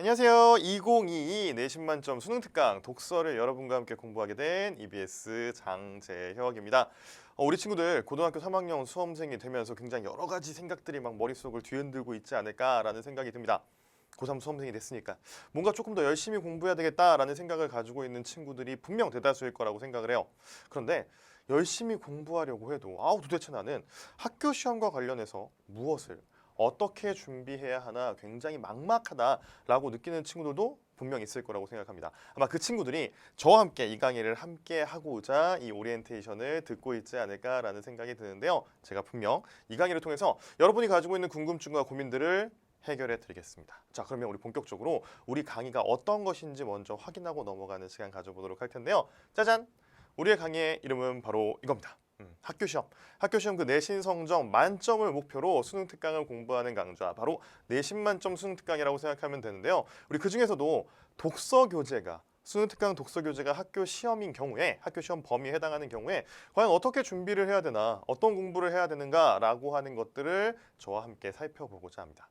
안녕하세요. 2022 내신 만점 수능 특강 독서를 여러분과 함께 공부하게 된 EBS 장재혁입니다. 우리 친구들 고등학교 3학년 수험생이 되면서 굉장히 여러 가지 생각들이 막 머릿속을 뒤흔들고 있지 않을까라는 생각이 듭니다. 고3 수험생이 됐으니까 뭔가 조금 더 열심히 공부해야 되겠다라는 생각을 가지고 있는 친구들이 분명 대다수일 거라고 생각을 해요. 그런데 열심히 공부하려고 해도 도대체 나는 학교 시험과 관련해서 무엇을 어떻게 준비해야 하나 굉장히 막막하다라고 느끼는 친구들도 분명 있을 거라고 생각합니다. 아마 그 친구들이 저와 함께 이 강의를 함께 하고자 이 오리엔테이션을 듣고 있지 않을까라는 생각이 드는데요. 제가 분명 이 강의를 통해서 여러분이 가지고 있는 궁금증과 고민들을 해결해 드리겠습니다. 자, 그러면 우리 본격적으로 우리 강의가 어떤 것인지 먼저 확인하고 넘어가는 시간 가져보도록 할 텐데요. 짜잔! 우리의 강의의 이름은 바로 이겁니다. 학교 시험. 학교 시험 그 내신 성적 만점을 목표로 수능 특강을 공부하는 강좌. 바로 내신 만점 수능 특강이라고 생각하면 되는데요. 우리 그 중에서도 독서 교재가 수능 특강 독서 교재가 학교 시험인 경우에 학교 시험 범위에 해당하는 경우에 과연 어떻게 준비를 해야 되나 어떤 공부를 해야 되는가라고 하는 것들을 저와 함께 살펴보고자 합니다.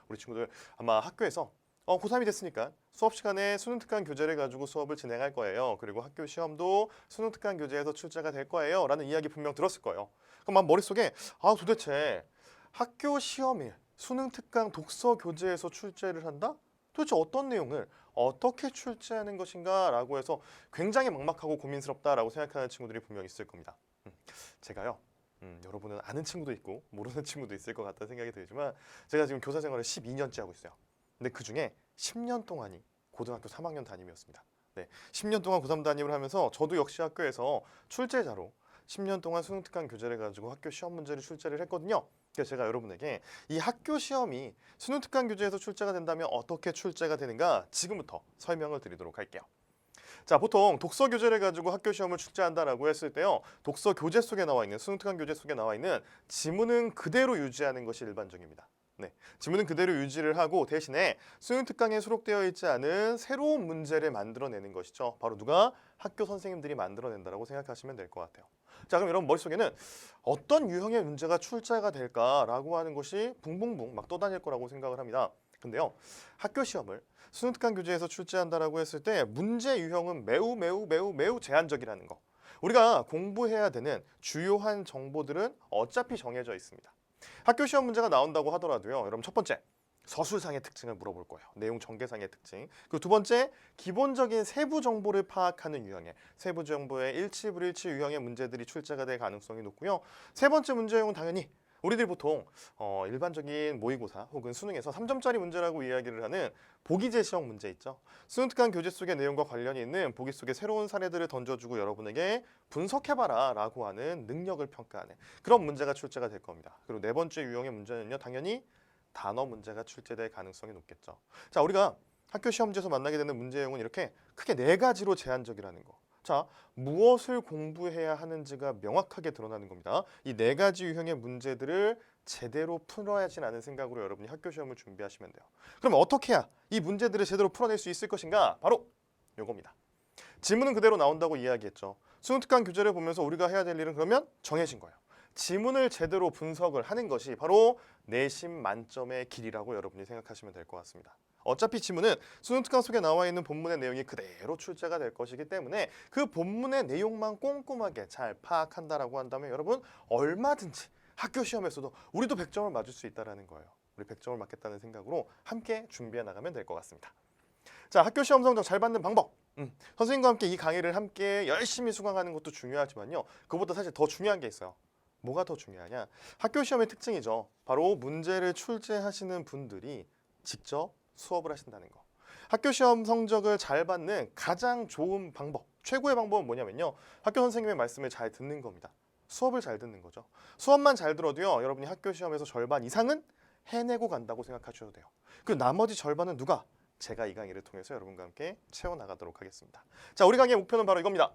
우리 친구들 아마 학교에서 고3이 됐으니까 수업 시간에 수능 특강 교재를 가지고 수업을 진행할 거예요. 그리고 학교 시험도 수능 특강 교재에서 출제가 될 거예요. 라는 이야기 분명 들었을 거예요. 그럼 머릿속에 도대체 학교 시험일 수능 특강 독서 교재에서 출제를 한다? 도대체 어떤 내용을 어떻게 출제하는 것인가 라고 해서 굉장히 막막하고 고민스럽다라고 생각하는 친구들이 분명 있을 겁니다. 제가요. 여러분은 아는 친구도 있고 모르는 친구도 있을 것 같다는 생각이 들지만 제가 지금 교사 생활을 12년째 하고 있어요. 근데 그중에 10년 동안이 고등학교 3학년 담임이었습니다. 네, 10년 동안 고3 담임을 하면서 저도 역시 학교에서 출제자로 10년 동안 수능 특강 교재를 가지고 학교 시험 문제를 출제를 했거든요. 그래서 제가 여러분에게 이 학교 시험이 수능 특강 교재에서 출제가 된다면 어떻게 출제가 되는가 지금부터 설명을 드리도록 할게요. 자, 보통 독서 교재를 가지고 학교 시험을 출제한다라고 했을 때요. 독서 교재 속에 나와 있는 수능 특강 교재 속에 나와 있는 지문은 그대로 유지하는 것이 일반적입니다. 네, 지문은 그대로 유지를 하고 대신에 수능 특강에 수록되어 있지 않은 새로운 문제를 만들어내는 것이죠. 바로 누가? 학교 선생님들이 만들어낸다라고 생각하시면 될 것 같아요. 자, 그럼 여러분 머릿속에는 어떤 유형의 문제가 출제가 될까라고 하는 것이 붕붕붕 막 떠다닐 거라고 생각을 합니다. 근데요, 학교 시험을 수능 특강 교재에서 출제한다라고 했을 때 문제 유형은 매우 제한적이라는 거. 우리가 공부해야 되는 주요한 정보들은 어차피 정해져 있습니다. 학교 시험 문제가 나온다고 하더라도요. 여러분 첫 번째, 서술상의 특징을 물어볼 거예요. 내용 전개상의 특징. 그리고 두 번째, 기본적인 세부 정보를 파악하는 유형의 세부 정보의 일치 불일치 유형의 문제들이 출제가 될 가능성이 높고요. 세 번째 문제 유형은 당연히 우리들이 보통 일반적인 모의고사 혹은 수능에서 3점짜리 문제라고 이야기를 하는 보기 제시형 문제 있죠. 수능 특강 교재 속의 내용과 관련이 있는 보기 속에 새로운 사례들을 던져주고 여러분에게 분석해봐라 라고 하는 능력을 평가하는 그런 문제가 출제가 될 겁니다. 그리고 네 번째 유형의 문제는요. 당연히 단어 문제가 출제될 가능성이 높겠죠. 자, 우리가 학교 시험지에서 만나게 되는 문제 내용은 이렇게 크게 네 가지로 제한적이라는 거. 자, 무엇을 공부해야 하는지가 명확하게 드러나는 겁니다. 이 네 가지 유형의 문제들을 제대로 풀어야지 라는 생각으로 여러분이 학교 시험을 준비하시면 돼요. 그럼 어떻게 해야 이 문제들을 제대로 풀어낼 수 있을 것인가? 바로 요겁니다. 지문은 그대로 나온다고 이야기했죠. 수능 특강 교재를 보면서 우리가 해야 될 일은 그러면 정해진 거예요. 지문을 제대로 분석을 하는 것이 바로 내신 만점의 길이라고 여러분이 생각하시면 될 것 같습니다. 어차피 지문은 수능 특강 속에 나와 있는 본문의 내용이 그대로 출제가 될 것이기 때문에 그 본문의 내용만 꼼꼼하게 잘 파악한다라고 한다면 여러분 얼마든지 학교 시험에서도 우리도 100점을 맞을 수 있다는 거예요. 우리 100점을 맞겠다는 생각으로 함께 준비해 나가면 될 것 같습니다. 자, 학교 시험 성적 잘 받는 방법. 선생님과 함께 이 강의를 함께 열심히 수강하는 것도 중요하지만요. 그것보다 사실 더 중요한 게 있어요. 뭐가 더 중요하냐? 학교 시험의 특징이죠. 바로 문제를 출제하시는 분들이 직접 수업을 하신다는 거. 학교 시험 성적을 잘 받는 가장 좋은 방법, 최고의 방법은 뭐냐면요. 학교 선생님의 말씀을 잘 듣는 겁니다. 수업을 잘 듣는 거죠. 수업만 잘 들어도요. 여러분이 학교 시험에서 절반 이상은 해내고 간다고 생각하셔도 돼요. 그 나머지 절반은 누가? 제가 이 강의를 통해서 여러분과 함께 채워나가도록 하겠습니다. 자, 우리 강의의 목표는 바로 이겁니다.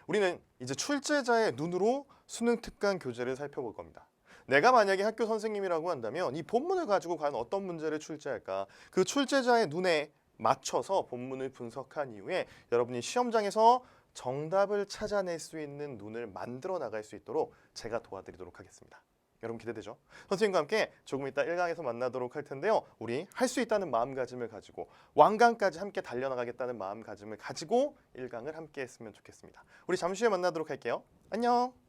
우리는 이제 출제자의 눈으로 수능 특강 교재를 살펴볼 겁니다. 내가 만약에 학교 선생님이라고 한다면 이 본문을 가지고 과연 어떤 문제를 출제할까? 그 출제자의 눈에 맞춰서 본문을 분석한 이후에 여러분이 시험장에서 정답을 찾아낼 수 있는 눈을 만들어 나갈 수 있도록 제가 도와드리도록 하겠습니다. 여러분 기대되죠? 선생님과 함께 조금 이따 1강에서 만나도록 할 텐데요. 우리 할 수 있다는 마음가짐을 가지고 완강까지 함께 달려나가겠다는 마음가짐을 가지고 1강을 함께 했으면 좋겠습니다. 우리 잠시 후에 만나도록 할게요. 안녕.